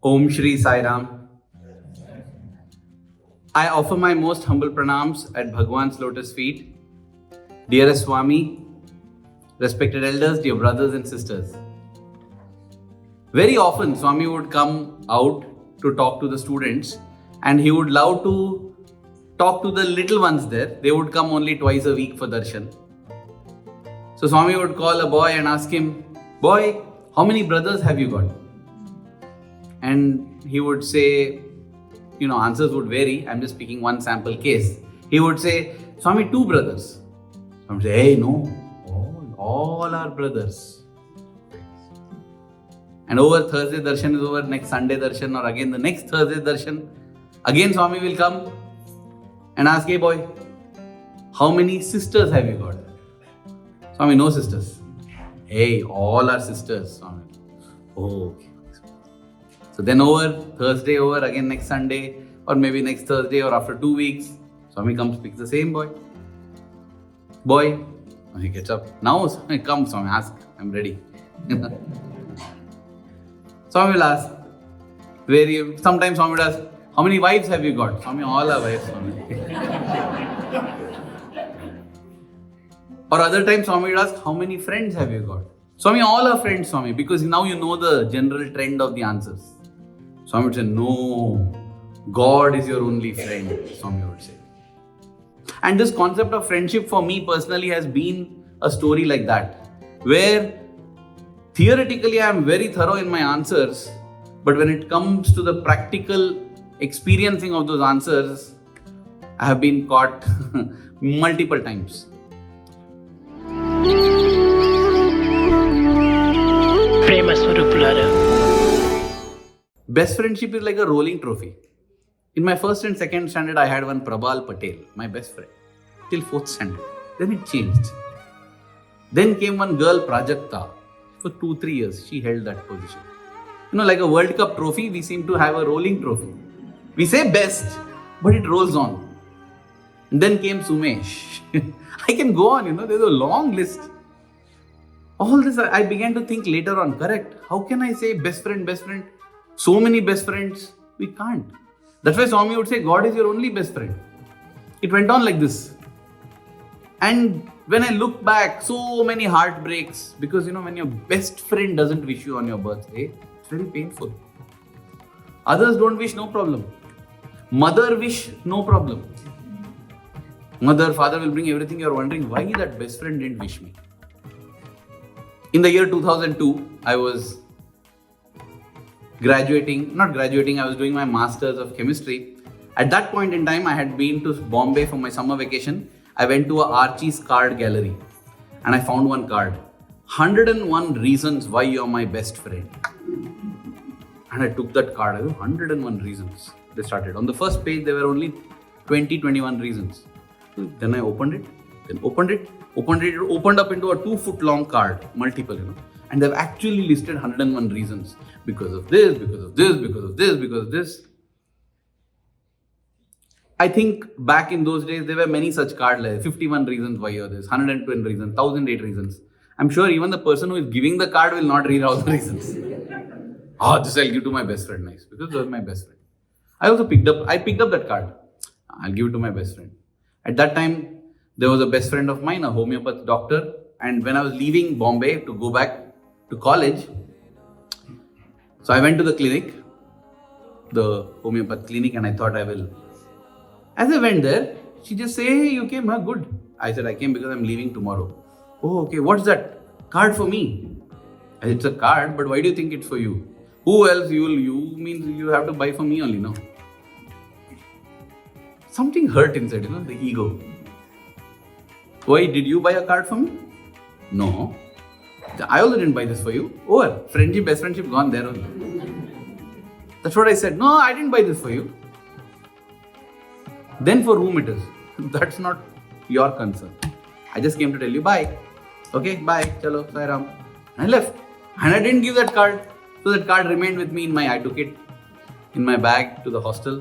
Om Shri Sai Ram. I offer my most humble pranams at Bhagwan's lotus feet. Dearest Swami, respected elders, dear brothers and sisters. Very often Swami would come out to talk to the students and he would love to talk to the little ones there. They would come only twice a week for darshan. So Swami would call a boy and ask him, "Boy, how many brothers have you got?" And he would say, answers would vary. I'm just speaking one sample case. He would say, "Swami, 2 brothers." Swami would say, "Hey, no, all are brothers." And over Thursday darshan is over, next Sunday darshan, or again the next Thursday darshan, again Swami will come and ask, "Hey boy, how many sisters have you got?" Swami, "No sisters." "Hey, all are sisters." Swami, "Oh, okay." So then over Thursday, over again next Sunday, or maybe next Thursday, or after 2 weeks, Swami comes, picks the same boy. "Boy," he gets up. "Now, Swami, come, Swami, ask. I'm ready." Swami will ask, sometimes Swami would ask, "How many wives have you got?" Swami, "All are wives, Swami." Or other times Swami would ask, "How many friends have you got?" Swami, "All are friends, Swami," because now you know the general trend of the answers. Swami would say, "No, God is your only friend," Swami would say. And this concept of friendship for me personally has been a story like that, where theoretically I am very thorough in my answers, but when it comes to the practical experiencing of those answers, I have been caught multiple times. Best friendship is like a rolling trophy. In my first and second standard, I had one Prabal Patel, my best friend, till 4th standard. Then it changed. Then came one girl, Prajakta. For 2-3 years, she held that position. Like a World Cup trophy, we seem to have a rolling trophy. We say best, but it rolls on. And then came Sumesh. I can go on, there's a long list. All this, I began to think later on, correct. How can I say best friend? So many best friends, we can't. That's why Swami would say, God is your only best friend. It went on like this. And when I look back, so many heartbreaks, because when your best friend doesn't wish you on your birthday, it's very painful. Others don't wish, no problem. Mother wish, no problem. Mother, father will bring everything. You're wondering why that best friend didn't wish me. In the year 2002, I was I was doing my Masters of Chemistry. At that point in time, I had been to Bombay for my summer vacation. I went to a Archie's card gallery and I found one card. 101 reasons why you're my best friend. And I took that card. 101 reasons. They started. On the first page, there were only 21 reasons. Then I opened it. It opened up into a 2-foot long card, multiple, and they've actually listed 101 reasons. Because of this, because of this, because of this, because of this. I think back in those days, there were many such cards like 51 reasons why you're this, 110 reasons, 1008 reasons. I'm sure even the person who is giving the card will not read all the reasons. This I'll give to my best friend, nice, because you're my best friend. I picked up that card. I'll give it to my best friend. At that time, there was a best friend of mine, a homeopath doctor. And when I was leaving Bombay to go back to college, so I went to the clinic, the homeopath clinic, and I thought I will. As I went there, she just said, "Hey, you came, huh? Good." I said, "I came because I'm leaving tomorrow." "Oh, okay. What's that? Card for me?" I said, "It's a card, but why do you think it's for you?" "Who else? You means you have to buy for me only, no?" Something hurt inside, the ego. "Why, did you buy a card for me?" "No. I also didn't buy this for you." Over. Friendship, best friendship gone there only. That's what I said. "No, I didn't buy this for you." Then for whom it is? That's not your concern. I just came to tell you bye. Okay, bye. Chalo, Sai Ram. And I left. And I didn't give that card. So that card remained with me I took it in my bag to the hostel,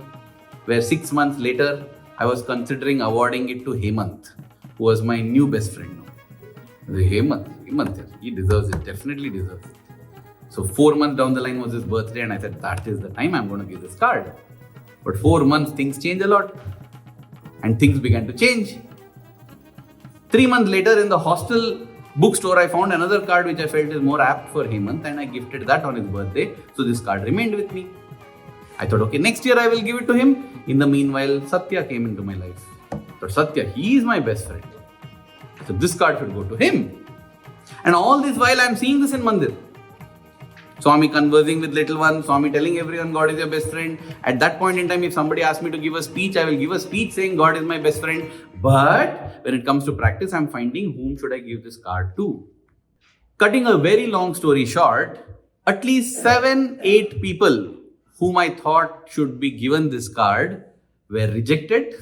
where 6 months later, I was considering awarding it to Hemant, who was my new best friend. Hemant, he deserves it, definitely deserves it. So 4 months down the line was his birthday, and I said, that is the time I'm going to give this card. But 4 months, things change a lot. And things began to change. 3 months later, in the hostel bookstore, I found another card which I felt is more apt for Hemant, and I gifted that on his birthday. So this card remained with me. I thought, okay, next year I will give it to him. In the meanwhile, Sathya came into my life. But Sathya, he is my best friend. So this card should go to him. And all this while I am seeing this in Mandir. Swami conversing with little ones, Swami telling everyone God is your best friend. At that point in time, if somebody asks me to give a speech, I will give a speech saying God is my best friend. But when it comes to practice, I am finding whom should I give this card to. Cutting a very long story short, at least 7-8 people whom I thought should be given this card were rejected,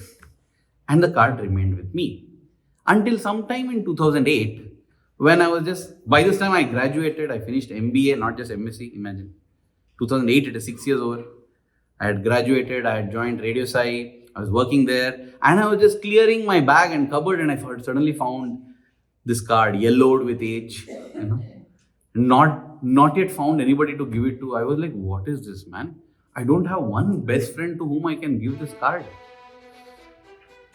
and the card remained with me. Until sometime in 2008, when I was by this time I graduated, I finished MBA, not just MSc, imagine. 2008, it is 6 years over. I had graduated, I had joined Radio Sai, I was working there, and I was just clearing my bag and cupboard, and I suddenly found this card, yellowed with age, not yet found anybody to give it to. I was like, what is this, man? I don't have one best friend to whom I can give this card.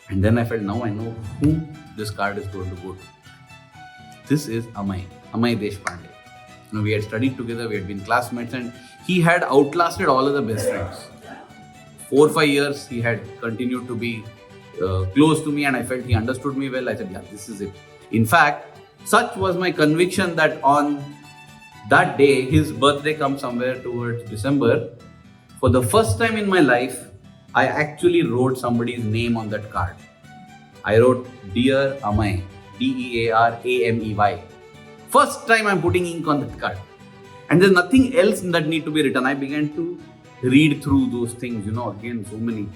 And then I felt, now I know whom this card is going to go to. This is Amay Deshpande. We had studied together, we had been classmates, and he had outlasted all of the best friends. 4 or 5 years, he had continued to be close to me, and I felt he understood me well. I said, yeah, this is it. In fact, such was my conviction that on that day, his birthday comes somewhere towards December. For the first time in my life, I actually wrote somebody's name on that card. I wrote, Dear Amay, Dearamey. First time I'm putting ink on that card. And there's nothing else that need to be written. I began to read through those things, again, so many.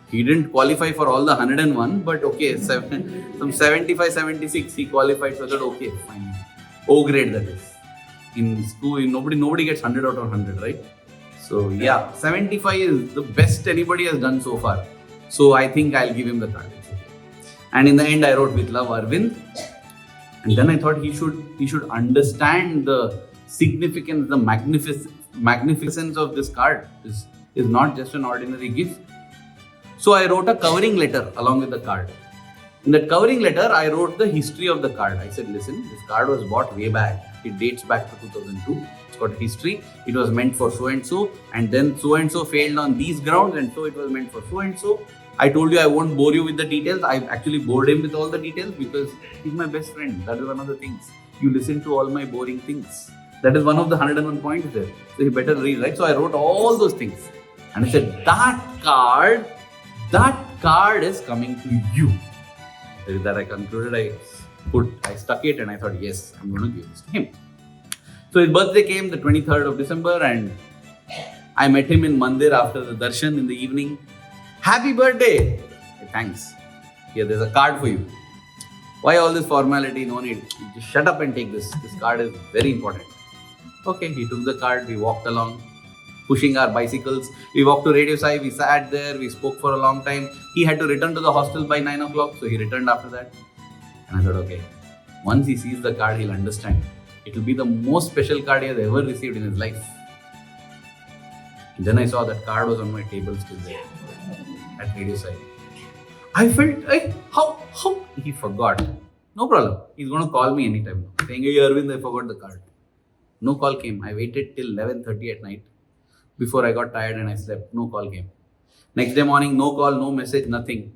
He didn't qualify for all the 101, but okay, some 75, 76 he qualified, so that okay, fine. O grade, that is. In school, nobody gets 100 out of 100, right? So yeah, 75 is the best anybody has done so far. So I think I'll give him the card. And in the end, I wrote with love, Arvind. And then I thought he should understand the significance, the magnificence of this card. This is not just an ordinary gift. So I wrote a covering letter along with the card. In that covering letter, I wrote the history of the card. I said, listen, this card was bought way back. It dates back to 2002. It's got history. It was meant for so-and-so. And then so-and-so failed on these grounds. And so it was meant for so-and-so. I told you I won't bore you with the details. I actually bored him with all the details because he's my best friend. That is one of the things. You listen to all my boring things. That is one of the 101 points there. So you better read, right? So I wrote all those things. And I said, that card is coming to you. With that I concluded, I stuck it, and I thought, yes, I'm going to give this to him. So his birthday came the 23rd of December, and I met him in Mandir after the darshan in the evening. Happy birthday! Hey, thanks. Here, there's a card for you. Why all this formality? No need. You just shut up and take this. This card is very important. Okay, he took the card. We walked along, pushing our bicycles. We walked to Radio Sai. We sat there. We spoke for a long time. He had to return to the hostel by 9 o'clock. So he returned after that. And I thought, okay, once he sees the card, he'll understand. It will be the most special card he has ever received in his life. And then I saw that card was on my table still there at Radio Sai. I felt like, how? He forgot. No problem. He's going to call me anytime now. Saying, hey Arvind, I forgot the card. No call came. I waited till 11:30 at night. Before I got tired and I slept. No call came. Next day morning, no call, no message, nothing.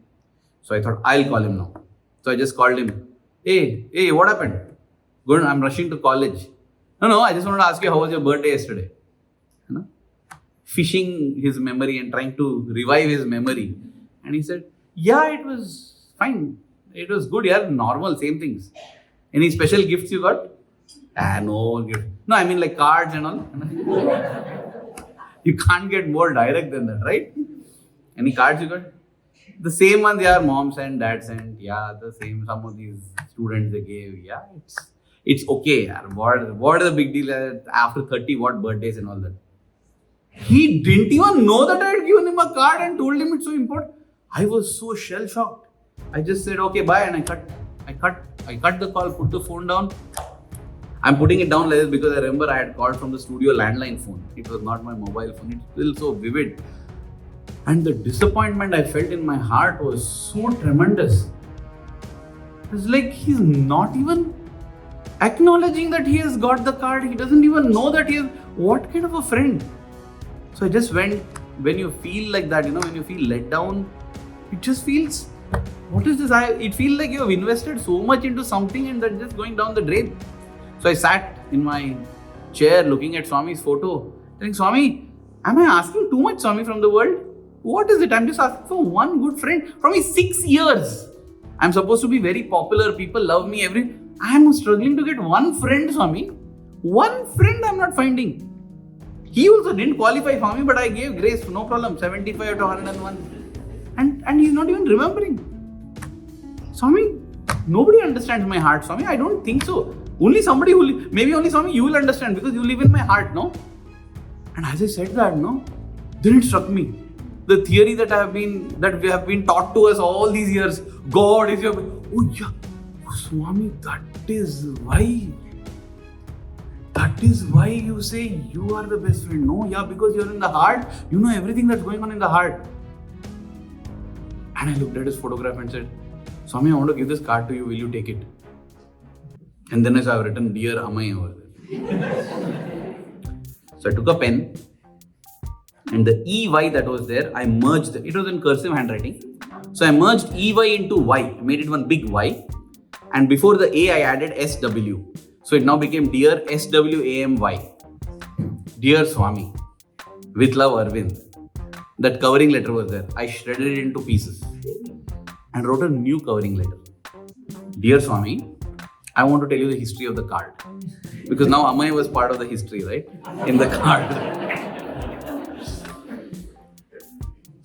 So I thought, I'll call him now. So I just called him. Hey, what happened? Good, I'm rushing to college. No, I just wanted to ask you, how was your birthday yesterday? Fishing his memory and trying to revive his memory. And he said, yeah, it was fine. It was good, yeah, normal, same things. Any special gifts you got? No gift. No, I mean like cards and all. You can't get more direct than that, right? Any cards you got? The same ones, yeah, mom sent, dad sent. Yeah, the same, some of these students they gave. Yeah, it's okay. Yeah. What is the big deal? After 30, what birthdays and all that? He didn't even know that I had given him a card and told him it's so important. I was so shell-shocked. I just said, okay, bye, and I cut the call, put the phone down. I'm putting it down like this because I remember I had called from the studio landline phone. It was not my mobile phone. It's still so vivid. And the disappointment I felt in my heart was so tremendous. It's like he's not even acknowledging that he has got the card. He doesn't even know that he is. What kind of a friend? So I just went. When you feel like that, when you feel let down, it just feels, what is this? It feels like you have invested so much into something and that's just going down the drain. So I sat in my chair looking at Swami's photo, telling Swami, am I asking too much, Swami, from the world? What is it? I'm just asking for one good friend. From 6 years. I'm supposed to be very popular. People love me. I'm struggling to get one friend, Swami. One friend I'm not finding. He also didn't qualify for me, but I gave grace, no problem, 75 out of 101. And he's not even remembering. Swami, nobody understands my heart, Swami. I don't think so. Only somebody maybe only Swami you will understand because you live in my heart, no? And as I said that, no, then it struck me. The theory that we have been taught to us all these years, God is your, oh yeah, Swami, that is why. That is why you say you are the best friend. No, yeah, because you're in the heart. You know everything that's going on in the heart. And I looked at his photograph and said, Swami, I want to give this card to you. Will you take it? And then as I've written, Dear Amai over there. So I took a pen and the EY that was there, I merged. It was in cursive handwriting. So I merged EY into Y. I made it one big Y. And before the A, I added SW. So it now became Dear SWAMY. Dear Swami, with love Arvind. That covering letter was there. I shredded it into pieces and wrote a new covering letter. Dear Swami, I want to tell you the history of the card. Because now Amay was part of the history, right? In the card.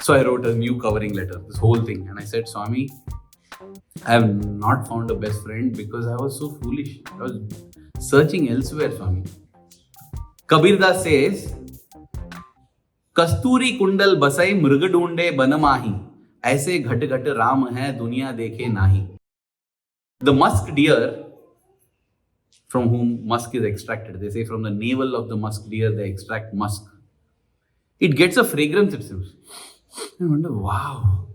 So I wrote a new covering letter, this whole thing. And I said, Swami, I have not found a best friend because I was so foolish. I was searching elsewhere, Swami. Kabir Das says, Kasturi kundal basai mrg dhunde banamahi. Aise ghat ghat ram hai duniya dekhe nahi. The musk deer, from whom musk is extracted, they say from the navel of the musk deer they extract musk. It gets a fragrance, it seems. I wonder, wow,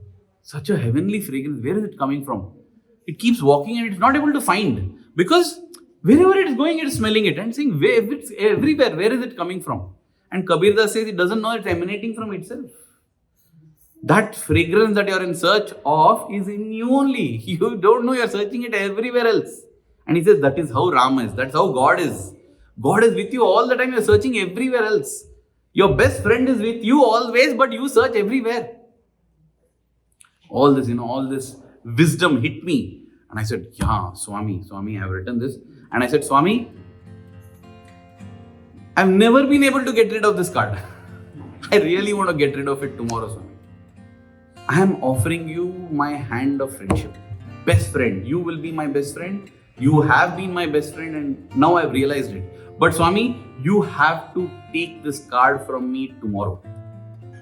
such a heavenly fragrance. Where is it coming from? It keeps walking and it's not able to find because wherever it is going, it is smelling it and saying, it's everywhere. Where is it coming from? And Kabir Das says it doesn't know it's emanating from itself. That fragrance that you are in search of is in you only. You don't know, you are searching it everywhere else. And he says that is how Ram is. That's how God is. God is with you all the time. You are searching everywhere else. Your best friend is with you always, but you search everywhere. All this wisdom hit me. And I said, yeah, Swami, I have written this. And I said, Swami, I've never been able to get rid of this card. I really want to get rid of it tomorrow, Swami. I am offering you my hand of friendship. Best friend. You will be my best friend. You have been my best friend and now I've realized it. But Swami, you have to take this card from me tomorrow.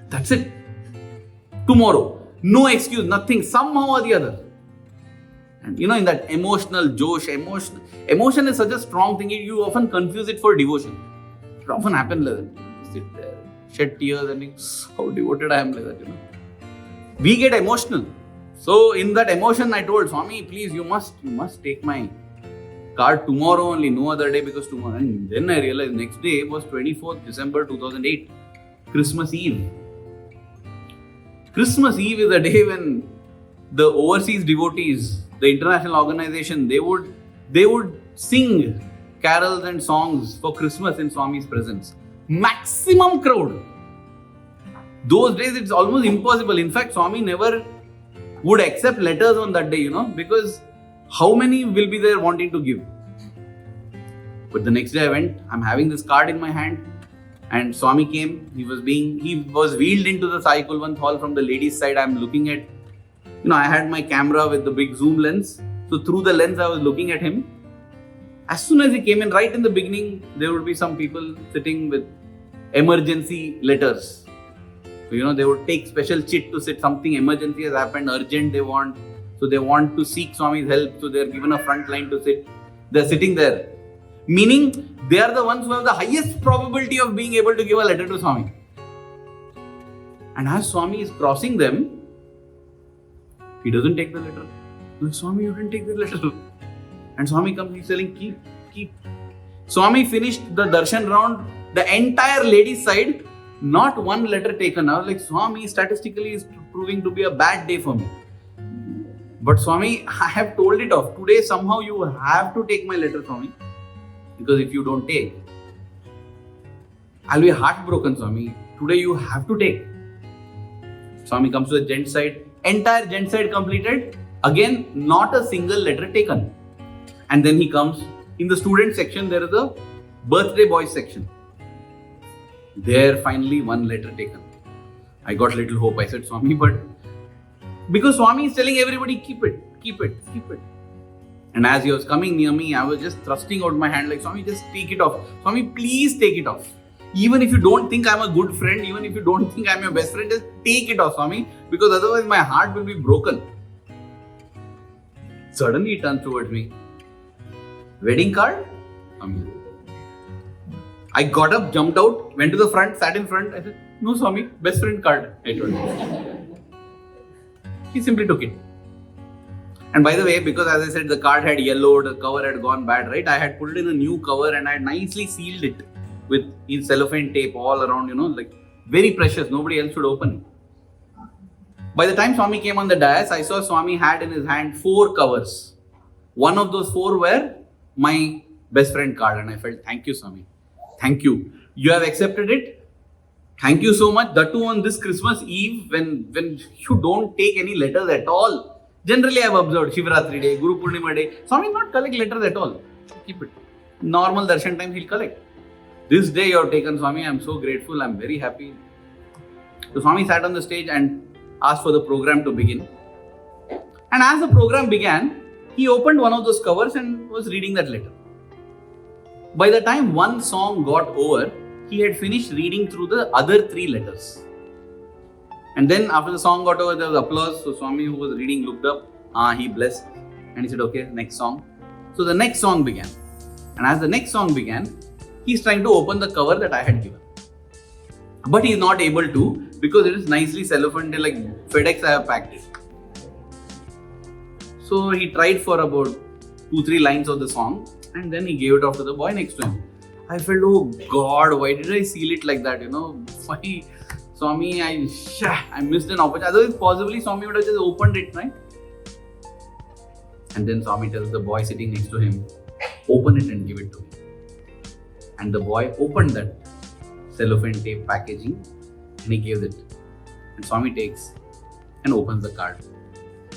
That's it. Tomorrow. No excuse, nothing, somehow or the other. And in that emotional josh, emotion is such a strong thing, you often confuse it for devotion. It often happens like that. Sit there, shed tears and think, how devoted I am like that, We get emotional. So in that emotion, I told Swami, please, you must take my card tomorrow only, no other day because tomorrow. And then I realized next day was 24th December 2008, Christmas Eve. Christmas Eve is a day when the overseas devotees, the international organization, they would sing carols and songs for Christmas in Swami's presence. Maximum crowd. Those days it's almost impossible. In fact, Swami never would accept letters on that day, because how many will be there wanting to give? But the next day I went, I'm having this card in my hand. And Swami came, he was wheeled into the Sai Kulwant hall from the ladies' side. I'm looking at, I had my camera with the big zoom lens. So through the lens, I was looking at him. As soon as he came in, right in the beginning, there would be some people sitting with emergency letters. So, they would take special chit to sit, something emergency has happened, urgent they want. So they want to seek Swami's help. So they're given a front line to sit. They're sitting there. Meaning, they are the ones who have the highest probability of being able to give a letter to Swami. And as Swami is crossing them, he doesn't take the letter. Like, Swami, you didn't take the letter. And Swami comes, he's telling, keep. Swami finished the darshan round, the entire ladies' side, not one letter taken. I was like, Swami statistically is proving to be a bad day for me. But Swami, I have told it off. Today somehow you have to take my letter, Swami. Because if you don't take, I'll be heartbroken, Swami. Today you have to take. Swami comes to the gent side. Entire gent side completed. Again, not a single letter taken. And then he comes. In the student section, there is a birthday boys section. There finally one letter taken. I got little hope. I said, Swami, but because Swami is telling everybody, keep it. And as he was coming near me, I was just thrusting out my hand like, Swami, just take it off. Swami, please take it off. Even if you don't think I'm a good friend, even if you don't think I'm your best friend, just take it off, Swami, because otherwise my heart will be broken. Suddenly he turns towards me. Wedding card? Swami. I got up, jumped out, went to the front, sat in front. I said, no, Swami, best friend card. I told him. He simply took it. And by the way, because as I said, the card had yellowed, the cover had gone bad, right? I had put it in a new cover and I had nicely sealed it with cellophane tape all around, like very precious. Nobody else should open it. By the time Swami came on the dais, I saw Swami had in his hand 4 covers. One of those 4 were my best friend card, and I felt, thank you, Swami. Thank you. You have accepted it. Thank you so much. That too on this Christmas Eve when you don't take any letters at all. Generally, I have observed Shivratri Day, Guru Purnima Day. Swami will not collect letters at all. Keep it. Normal darshan time he'll collect. This day you have taken, Swami. I am so grateful. I am very happy. So Swami sat on the stage and asked for the program to begin. And as the program began, he opened one of those covers and was reading that letter. By the time one song got over, he had finished reading through the other 3 letters. And then after the song got over, there was applause. So Swami, who was reading, looked up. He blessed. And he said, okay, next song. So the next song began. And as the next song began, he's trying to open the cover that I had given. But he's not able to because it is nicely cellophane, like FedEx I have packed it. So he tried for about 2-3 lines of the song and then he gave it off to the boy next to him. I felt, oh God, why did I seal it like that? Why? Swami, I missed an opportunity. Otherwise, possibly Swami would have just opened it, right? And then Swami tells the boy sitting next to him, open it and give it to me. And the boy opened that cellophane tape packaging and he gave it. And Swami takes and opens the card.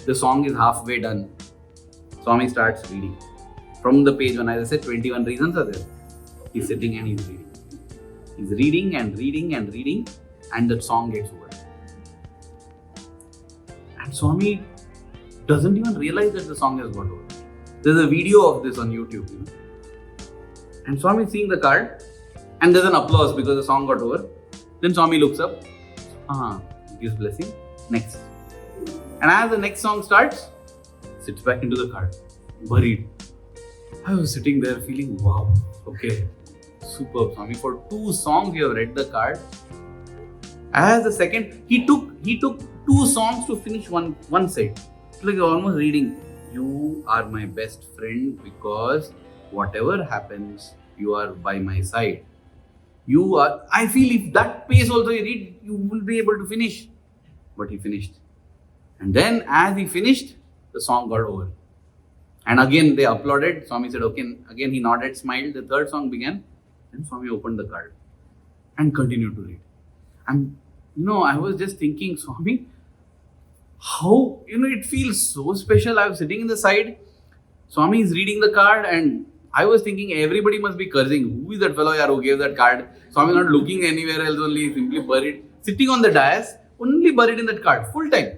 The song is halfway done. Swami starts reading. From the page when I said 21 reasons are there. He's sitting and he's reading. He's reading and reading and reading. And the song gets over. And Swami doesn't even realize that the song has got over. There's a video of this on YouTube. And Swami is seeing the card and there's an applause because the song got over. Then Swami looks up, gives blessing, next. And as the next song starts, sits back into the card, buried. I was sitting there feeling, wow, okay, superb, Swami. For 2 songs you have read the card. As the second, he took 2 songs to finish one side. It's like almost reading, you are my best friend because whatever happens, you are by my side. I feel if that pace also you read, you will be able to finish. But he finished. And then as he finished, the song got over. And again they applauded. Swami said, okay. Again he nodded, smiled. The 3rd song began. Then Swami opened the card and continued to read. And I was just thinking, Swami, how, it feels so special. I was sitting in the side. Swami is reading the card and I was thinking everybody must be cursing. Who is that fellow who gave that card? Swami not looking anywhere else, only simply buried. Sitting on the dais, only buried in that card, full time.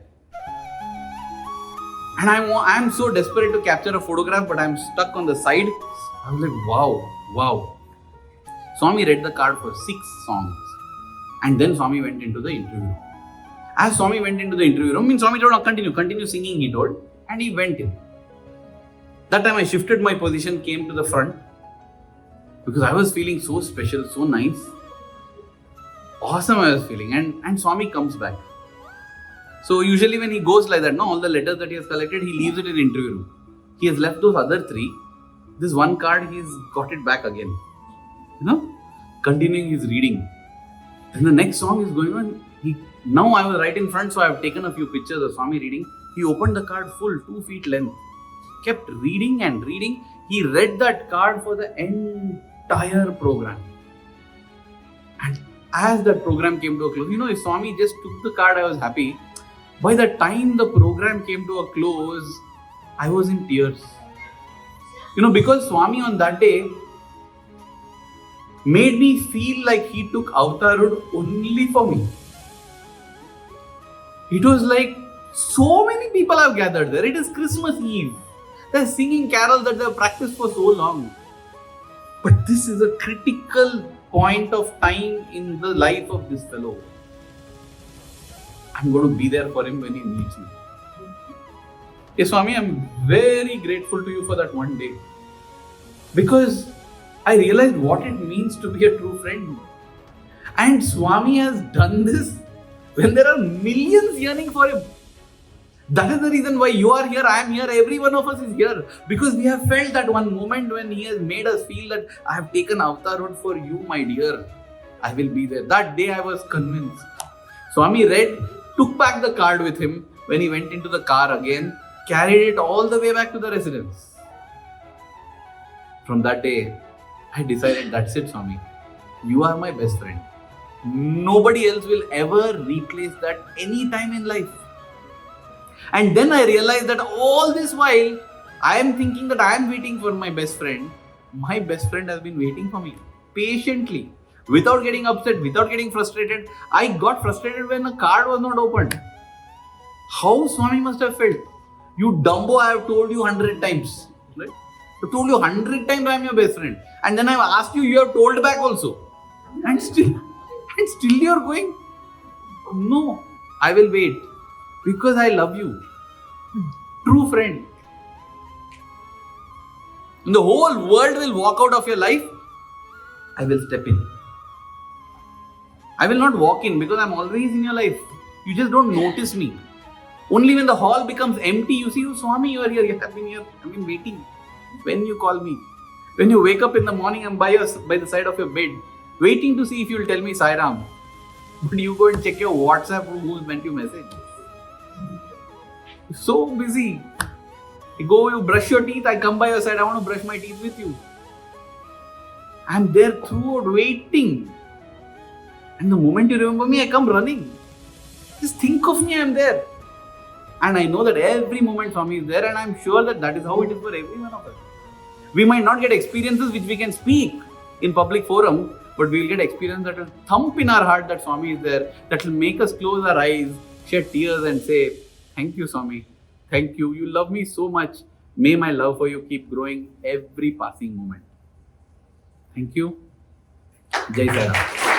And I am so desperate to capture a photograph, but I am stuck on the side. I was like, wow. Swami read the card for 6 songs. And then Swami went into the interview room. As Swami went into the interview room, Swami told, continue singing, he told. And he went in. That time I shifted my position, came to the front. because I was feeling so special, so nice. Awesome I was feeling. And Swami comes back. So usually when he goes like that, no, all the letters that he has collected, he leaves it in the interview room. He has left those other 3. This one card, he's got it back again. Continuing his reading. Then the next song is going on. Now I was right in front, so I have taken a few pictures of Swami reading. He opened the card full, 2 feet length. Kept reading and reading. He read that card for the entire program. And as that program came to a close, if Swami just took the card, I was happy. By the time the program came to a close, I was in tears. Because Swami on that day made me feel like he took avatarhood only for me. It was like so many people have gathered there. It is Christmas Eve. They're singing carols that they've practiced for so long. But this is a critical point of time in the life of this fellow. I'm going to be there for him when he needs me. Hey Swami, I'm very grateful to you for that one day. Because I realized what it means to be a true friend. And Swami has done this when there are millions yearning for him. That is the reason why you are here, I am here, every one of us is here. Because we have felt that one moment when he has made us feel that I have taken avatarhood for you, my dear. I will be there. That day I was convinced. Swami took back the card with him when he went into the car again, carried it all the way back to the residence. From that day, I decided, that's it, Swami. You are my best friend. Nobody else will ever replace that any time in life. And then I realized that all this while, I am thinking that I am waiting for my best friend. My best friend has been waiting for me patiently, without getting upset, without getting frustrated. I got frustrated when a card was not opened. How Swami must have felt. You dumbo, I have told you 100 times. Right? I told you 100 times I am your best friend. And then I have asked you, you have told back also. And still you are going, no, I will wait. Because I love you. True friend. And the whole world will walk out of your life. I will step in. I will not walk in because I am always in your life. You just don't notice me. Only when the hall becomes empty, you see, Swami, you are here. You have been here. I have been waiting. When you call me. When you wake up in the morning, I am by the side of your bed. Waiting to see if you will tell me Sai Ram. But you go and check your WhatsApp who sent you message. You're so busy. You brush your teeth, I come by your side, I want to brush my teeth with you. I'm there throughout waiting. And the moment you remember me, I come running. Just think of me, I'm there. And I know that every moment Swami is there, and I'm sure that is how it is for every one of us. We might not get experiences which we can speak in public forum, but we will get experience that will thump in our heart that Swami is there, that will make us close our eyes, shed tears and say, thank you, Swami. Thank you. You love me so much. May my love for you keep growing every passing moment. Thank you. Jai Sai Ram.